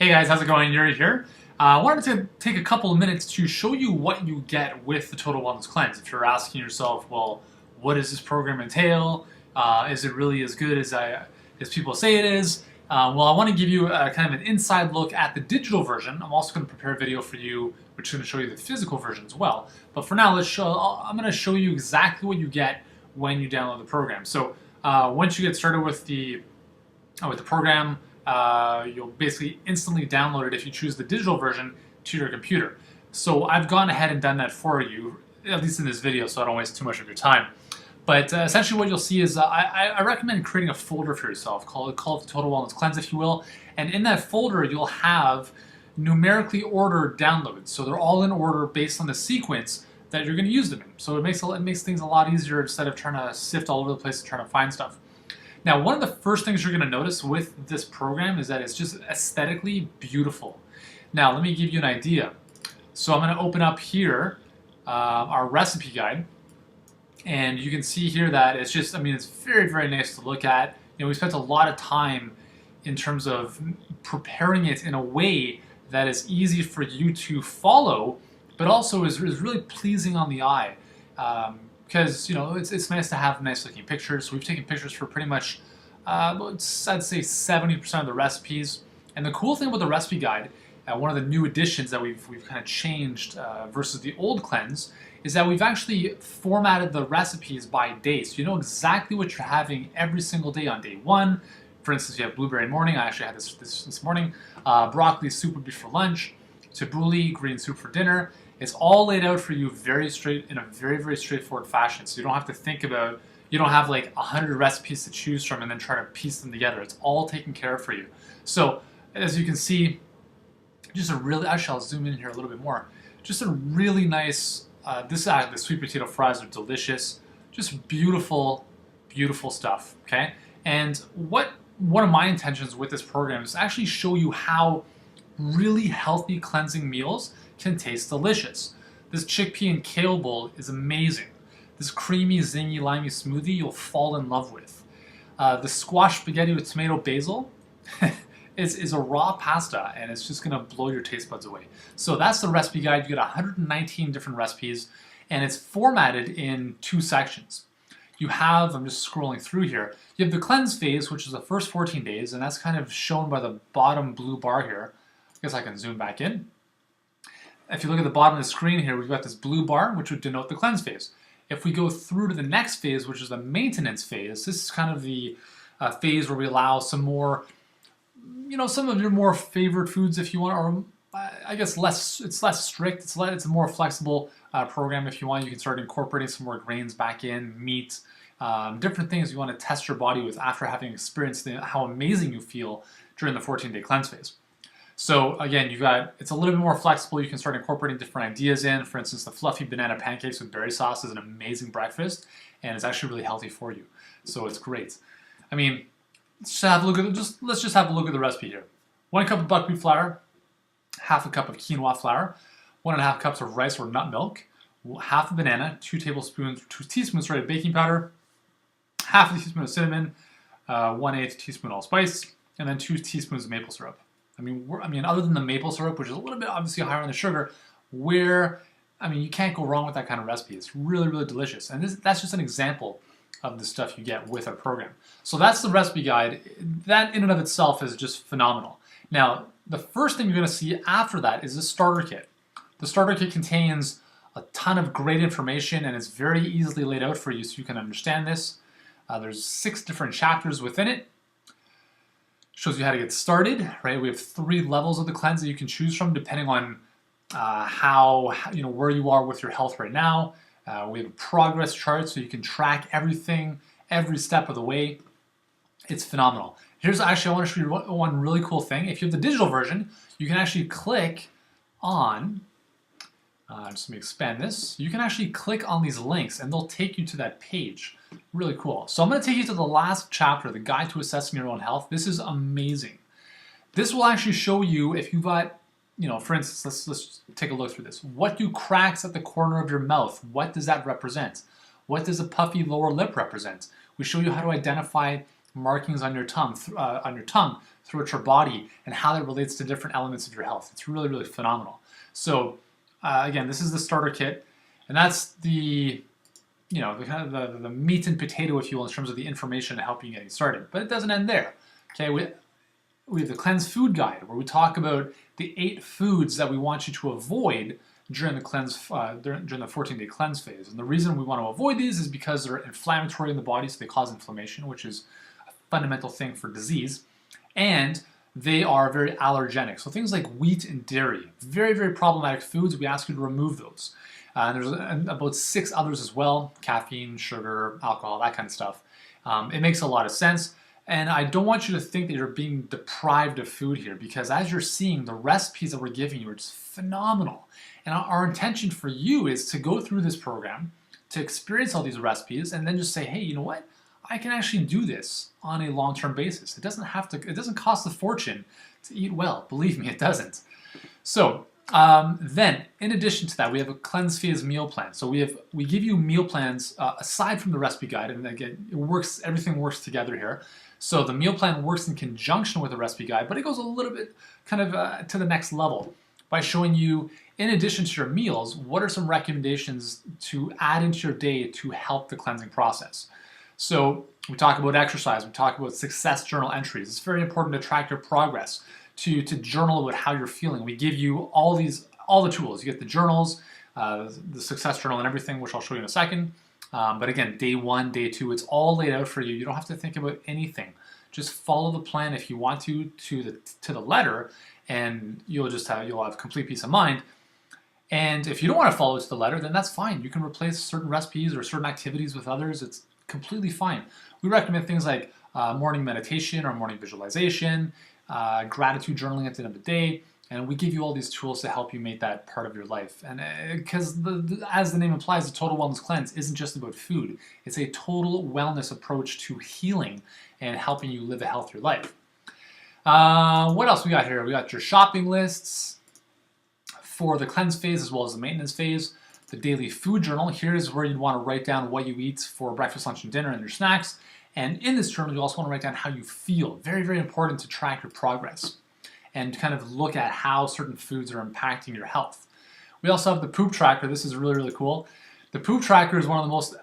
Hey guys, how's it going? Yuri here. I wanted to take a couple of minutes to show you what you get with the Total Wellness Cleanse. If you're asking yourself, well, what does this program entail? Is it really as good as people say it is? Well, I want to give you a kind of an inside look at the digital version. I'm also going to prepare a video for you, which is going to show you the physical version as well. But for now, I'm going to show you exactly what you get when you download the program. So once you get started with the program, you'll basically instantly download it if you choose the digital version to your computer. So I've gone ahead and done that for you, at least in this video, so I don't waste too much of your time. But essentially what you'll see is I recommend creating a folder for yourself, call it the Total Wellness Cleanse, if you will. And in that folder, you'll have numerically ordered downloads. So they're all in order based on the sequence that you're going to use them in. So it makes things a lot easier instead of trying to sift all over the place and trying to find stuff. Now, one of the first things you're going to notice with this program is that it's just aesthetically beautiful. Now, let me give you an idea. So I'm going to open up here our recipe guide. And you can see here that it's just, it's very, very nice to look at. You know, we spent a lot of time in terms of preparing it in a way that is easy for you to follow, but also is really pleasing on the eye. Because, you know, it's nice to have nice looking pictures. So we've taken pictures for pretty much, I'd say 70% of the recipes. And the cool thing about the recipe guide, one of the new additions that we've kind of changed versus the old cleanse, is that we've actually formatted the recipes by day. So you know exactly what you're having every single day on day one. For instance, you have blueberry morning. I actually had this morning. Broccoli soup would be for lunch. Tabbouleh, green soup for dinner. It's all laid out for you in a very, very straightforward fashion. So you don't have to think about, you don't have like 100 recipes to choose from and then try to piece them together. It's all taken care of for you. So as you can see, just a really, actually I'll zoom in here a little bit more. Just a really nice, the sweet potato fries are delicious. Just beautiful, beautiful stuff, okay? And one of my intentions with this program is to actually show you how really healthy cleansing meals can taste delicious. This chickpea and kale bowl is amazing. This creamy, zingy, limey smoothie you'll fall in love with. The squash spaghetti with tomato basil is a raw pasta, and it's just going to blow your taste buds away. So that's the recipe guide. You get 119 different recipes, and it's formatted in 2 sections. You have, I'm just scrolling through here, you have the cleanse phase, which is the first 14 days, and that's kind of shown by the bottom blue bar here. I guess I can zoom back in. If you look at the bottom of the screen here, we've got this blue bar, which would denote the cleanse phase. If we go through to the next phase, which is the maintenance phase, this is kind of the phase where we allow some more, you know, some of your more favorite foods if you want, or I guess it's less strict, it's a more flexible program if you want. You can start incorporating some more grains back in, meat, different things you want to test your body with after having experienced how amazing you feel during the 14-day cleanse phase. So again, it's a little bit more flexible. You can start incorporating different ideas in. For instance, the fluffy banana pancakes with berry sauce is an amazing breakfast, and it's actually really healthy for you. So it's great. Let's just have a look at the recipe here. 1 cup of buckwheat flour, half a cup of quinoa flour, 1.5 cups of rice or nut milk, half a banana, 2 teaspoons sorry, baking powder, half a teaspoon of cinnamon, 1/8 teaspoon allspice, and then 2 teaspoons of maple syrup. Other than the maple syrup, which is a little bit obviously higher on the sugar, you can't go wrong with that kind of recipe. It's really, really delicious. And that's just an example of the stuff you get with our program. So that's the recipe guide. That in and of itself is just phenomenal. Now, the first thing you're going to see after that is the starter kit. The starter kit contains a ton of great information, and it's very easily laid out for you so you can understand this. There's 6 different chapters within it. Shows you how to get started, right? We have 3 levels of the cleanse that you can choose from depending on where you are with your health right now. We have a progress chart so you can track everything, every step of the way. It's phenomenal. I want to show you one really cool thing. If you have the digital version, you can actually click on, just let me expand this. You can actually click on these links and they'll take you to that page. Really cool. So I'm going to take you to the last chapter, the guide to assessing your own health. This is amazing. This will actually show you if you've got, for instance, let's take a look through this. What do cracks at the corner of your mouth? What does that represent? What does a puffy lower lip represent? We show you how to identify markings on your tongue, throughout your body, and how that relates to different elements of your health. It's really, really phenomenal. So again, this is the starter kit, and that's the the kind of the meat and potato, if you will, in terms of the information to help you getting started. But it doesn't end there. Okay, we have the cleanse food guide, where we talk about the 8 foods that we want you to avoid during the during the 14-day cleanse phase. And the reason we want to avoid these is because they're inflammatory in the body, so they cause inflammation, which is a fundamental thing for disease, and they are very allergenic. So things like wheat and dairy, very, very problematic foods. We ask you to remove those. There's about 6 others as well: caffeine, sugar, alcohol, that kind of stuff. It makes a lot of sense. And I don't want you to think that you're being deprived of food here, because as you're seeing, the recipes that we're giving you are just phenomenal. And our intention for you is to go through this program, to experience all these recipes, and then just say, hey, you know what? I can actually do this on a long-term basis. It doesn't cost a fortune to eat well. Believe me, it doesn't. So then, in addition to that, we have a cleanse phase meal plan. So we give you meal plans aside from the recipe guide, and again, everything works together here. So the meal plan works in conjunction with the recipe guide, but it goes a little bit kind of to the next level by showing you, in addition to your meals, what are some recommendations to add into your day to help the cleansing process. So we talk about exercise, we talk about success journal entries. It's very important to track your progress, to journal about how you're feeling. We give you all the tools. You get the journals, the success journal and everything, which I'll show you in a second. But again, day 1, day 2, it's all laid out for you. You don't have to think about anything. Just follow the plan if you want to the letter, and you'll have complete peace of mind. And if you don't want to follow it to the letter, then that's fine. You can replace certain recipes or certain activities with others. It's completely fine. We recommend things like morning meditation or morning visualization, gratitude journaling at the end of the day, and we give you all these tools to help you make that part of your life. And because as the name implies, the Total Wellness Cleanse isn't just about food. It's a total wellness approach to healing and helping you live a healthier life. What else we got here? We got your shopping lists for the cleanse phase as well as the maintenance phase. The daily food journal, here's where you'd want to write down what you eat for breakfast, lunch, and dinner and your snacks. And in this journal, you also want to write down how you feel. Very, very important to track your progress and kind of look at how certain foods are impacting your health. We also have the poop tracker. This is really, really cool. The poop tracker is one of the most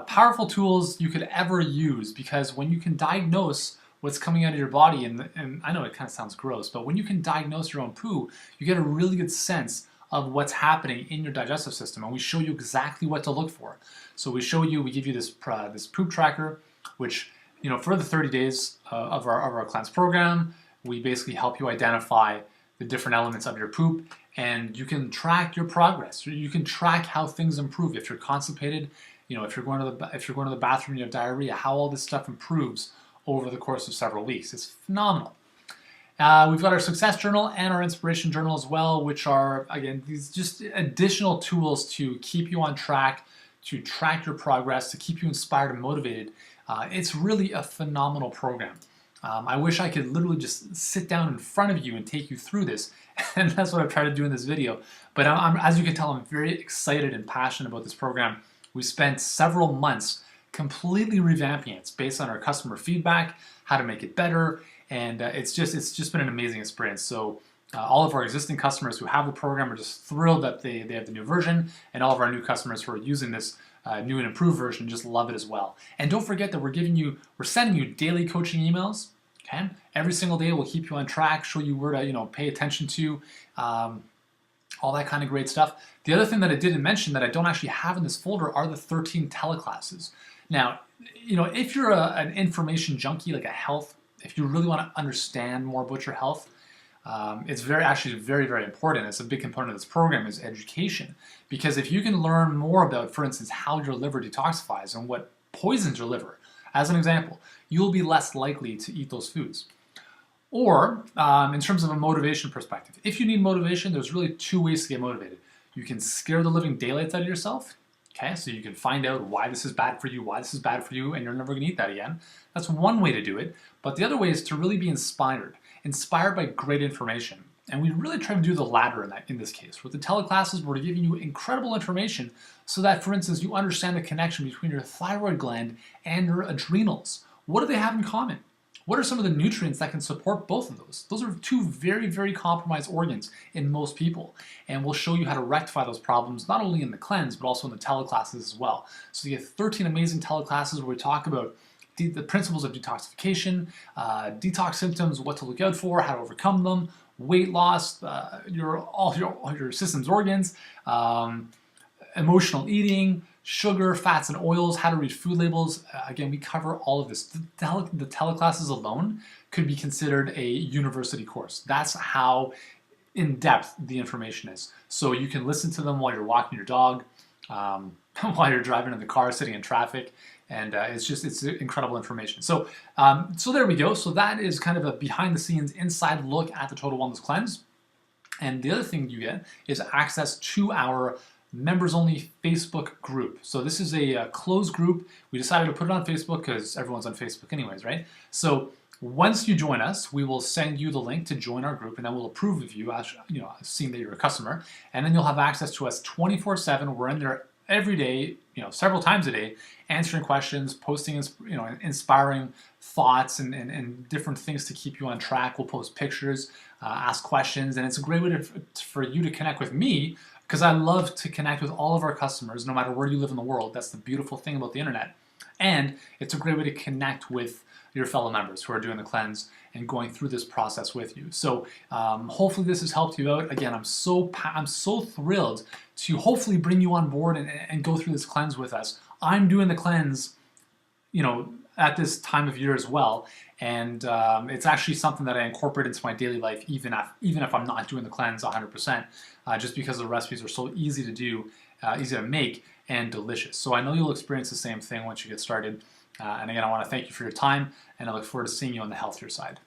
powerful tools you could ever use, because when you can diagnose what's coming out of your body, and I know it kind of sounds gross, but when you can diagnose your own poo, you get a really good sense of what's happening in your digestive system, and we show you exactly what to look for. So we give you this poop tracker, which, for the 30 days of our cleanse program, we basically help you identify the different elements of your poop, and you can track your progress. You can track how things improve. If you're constipated, if you're going to the bathroom and you have diarrhea, how all this stuff improves over the course of several weeks. It's phenomenal. We've got our success journal and our inspiration journal as well, which are, again, these just additional tools to keep you on track, to track your progress, to keep you inspired and motivated. It's really a phenomenal program. I wish I could literally just sit down in front of you and take you through this, and that's what I've tried to do in this video. But as you can tell, I'm very excited and passionate about this program. We spent several months completely revamping it based on our customer feedback, how to make it better, and it's just been an amazing experience. So all of our existing customers who have the program are just thrilled that they have the new version, and all of our new customers who are using this new and improved version just love it as well. And don't forget that we're sending you daily coaching emails. Okay, every single day we'll keep you on track, show you where to pay attention to, all that kind of great stuff. The other thing that I didn't mention that I don't actually have in this folder are the 13 teleclasses. Now, if you're an information junkie, like if you really want to understand more about your health, it's actually very, very important. It's a big component of this program is education. Because if you can learn more about, for instance, how your liver detoxifies and what poisons your liver, as an example, you'll be less likely to eat those foods. Or, in terms of a motivation perspective, if you need motivation, there's really 2 ways to get motivated. You can scare the living daylights out of yourself. Okay, so you can find out why this is bad for you, and you're never going to eat that again. That's one way to do it. But the other way is to really be inspired by great information. And we really try to do the latter in this case. With the teleclasses, we're giving you incredible information so that, for instance, you understand the connection between your thyroid gland and your adrenals. What do they have in common? What are some of the nutrients that can support both of those? Those are two very, very compromised organs in most people. And we'll show you how to rectify those problems, not only in the cleanse, but also in the teleclasses as well. So you get 13 amazing teleclasses where we talk about the principles of detoxification, detox symptoms, what to look out for, how to overcome them, weight loss, all your system's organs, emotional eating, sugar, fats, and oils, how to read food labels. Again, we cover all of this. The teleclasses alone could be considered a university course. That's how in-depth the information is. So you can listen to them while you're walking your dog, while you're driving in the car, sitting in traffic, and it's incredible information. So there we go. So that is kind of a behind-the-scenes, inside look at the Total Wellness Cleanse. And the other thing you get is access to our members-only Facebook group. So this is a closed group. We decided to put it on Facebook because everyone's on Facebook anyways, right? So once you join us, we will send you the link to join our group, and then we'll approve of you, as seeing that you're a customer, and then you'll have access to us 24/7. We're in there every day, several times a day, answering questions, posting, inspiring thoughts and different things to keep you on track. We'll post pictures, ask questions, and it's a great way for you to connect with me, because I love to connect with all of our customers, no matter where you live in the world. That's the beautiful thing about the internet. And it's a great way to connect with your fellow members who are doing the cleanse and going through this process with you. So hopefully this has helped you out. Again, I'm so thrilled to hopefully bring you on board and go through this cleanse with us. I'm doing the cleanse, at this time of year as well, and it's actually something that I incorporate into my daily life, even if I'm not doing the cleanse 100%, just because the recipes are so easy to do, easy to make, and delicious. So I know you'll experience the same thing once you get started. And again, I want to thank you for your time, and I look forward to seeing you on the healthier side.